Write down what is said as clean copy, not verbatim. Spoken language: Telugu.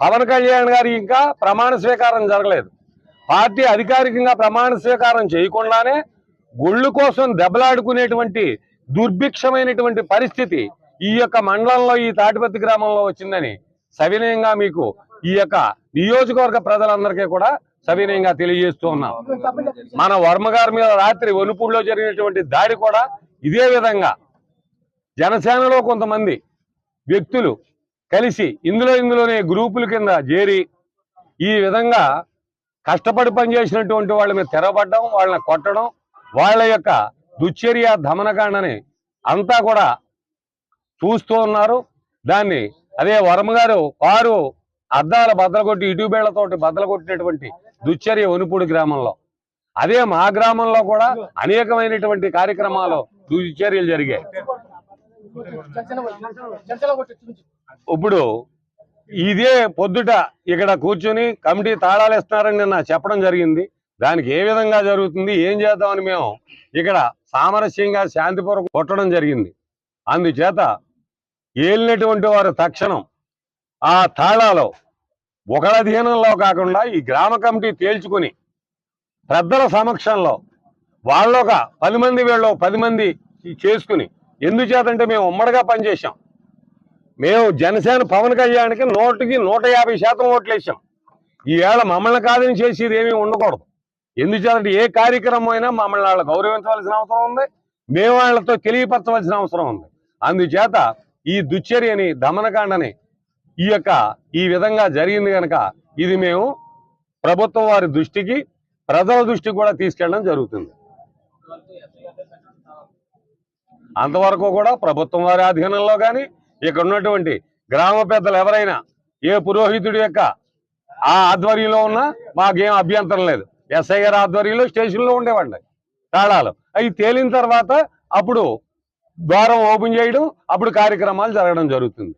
పవన్ కళ్యాణ్ గారు ఇంకా ప్రమాణ స్వీకారం జరగలేదు. పార్టీ అధికారికంగా ప్రమాణ స్వీకారం చేయకుండానే గుళ్ళు కోసం దెబ్బలాడుకునేటువంటి దుర్భిక్షమైనటువంటి పరిస్థితి ఈ యొక్క మండలంలో, ఈ తాటిపత్తి గ్రామంలో వచ్చిందని సవినయంగా మీకు ఈ యొక్క నియోజకవర్గ ప్రజలందరికీ కూడా సవినయంగా తెలియజేస్తూ ఉన్నాం. మన వర్మ గారి మీద రాత్రి వనుపూడిలో జరిగినటువంటి దాడి కూడా ఇదే విధంగా జనసేనలో కొంతమంది వ్యక్తులు కలిసి ఇందులోనే గ్రూపుల కింద చేరి ఈ విధంగా కష్టపడి పనిచేసినటువంటి వాళ్ళ మీద తెరబడ్డం, వాళ్ళని కొట్టడం, వాళ్ళ యొక్క దుశ్చర్య దమనకాండని అంతా కూడా చూస్తూ ఉన్నారు. దాన్ని అదే వర్మ గారు కారు అద్దాల బద్దలగొట్టి ఇటుబేళ్లతోటి బద్దలగొట్టినటువంటి దుశ్చర్య వనుపూడి గ్రామంలో, అదే మా గ్రామంలో కూడా అనేకమైనటువంటి కార్యక్రమాలు దుశ్చర్యలు జరిగాయి. ఇప్పుడు ఇదే పొద్దుట ఇక్కడ కూర్చొని కమిటీ తాళాలు ఇస్తున్నారని నిన్న చెప్పడం జరిగింది. దానికి ఏ విధంగా జరుగుతుంది, ఏం చేద్దామని మేము ఇక్కడ సామరస్యంగా శాంతిపూర్వకం కొట్టడం జరిగింది. అందుచేత ఏలినటువంటి వారు తక్షణం ఆ తాళాలు ఒకళ్ళ అధీనంలో కాకుండా ఈ గ్రామ కమిటీ తేల్చుకుని పెద్దల సమక్షంలో వాళ్ళొక 10 మంది వీళ్ళు 10 మంది చేసుకుని, ఎందుచేతంటే మేము ఉమ్మడిగా పనిచేసాం. మేము జనసేన పవన్ కళ్యాణ్కి 100కి 150% ఓట్లు వేసాం. ఈవేళ మమ్మల్ని కాదని చేసేది ఏమీ ఉండకూడదు. ఎందుచేతంటే ఏ కార్యక్రమం అయినా మమ్మల్ని వాళ్ళు గౌరవించవలసిన అవసరం ఉంది, మేము వాళ్ళతో తెలియపరచవలసిన అవసరం ఉంది. అందుచేత ఈ దుశ్చర్యని దమనకాండని ఈ విధంగా జరిగింది కనుక ఇది మేము ప్రభుత్వం వారి దృష్టికి, ప్రజల దృష్టికి కూడా తీసుకెళ్ళడం జరుగుతుంది. అంతవరకు కూడా ప్రభుత్వం వారి అధీనంలో కానీ ఇక్కడ ఉన్నటువంటి గ్రామ పెద్దలు ఎవరైనా ఏ పురోహితుడి యొక్క ఆ ఆధ్వర్యంలో ఉన్నా మాకేం అభ్యంతరం లేదు. ఎస్ఐ గారి ఆధ్వర్యంలో స్టేషన్లో ఉండేవాడి తాళాలు అవి తేలిన తర్వాత అప్పుడు ద్వారం ఓపెన్ చేయడం, అప్పుడు కార్యక్రమాలు జరగడం జరుగుతుంది.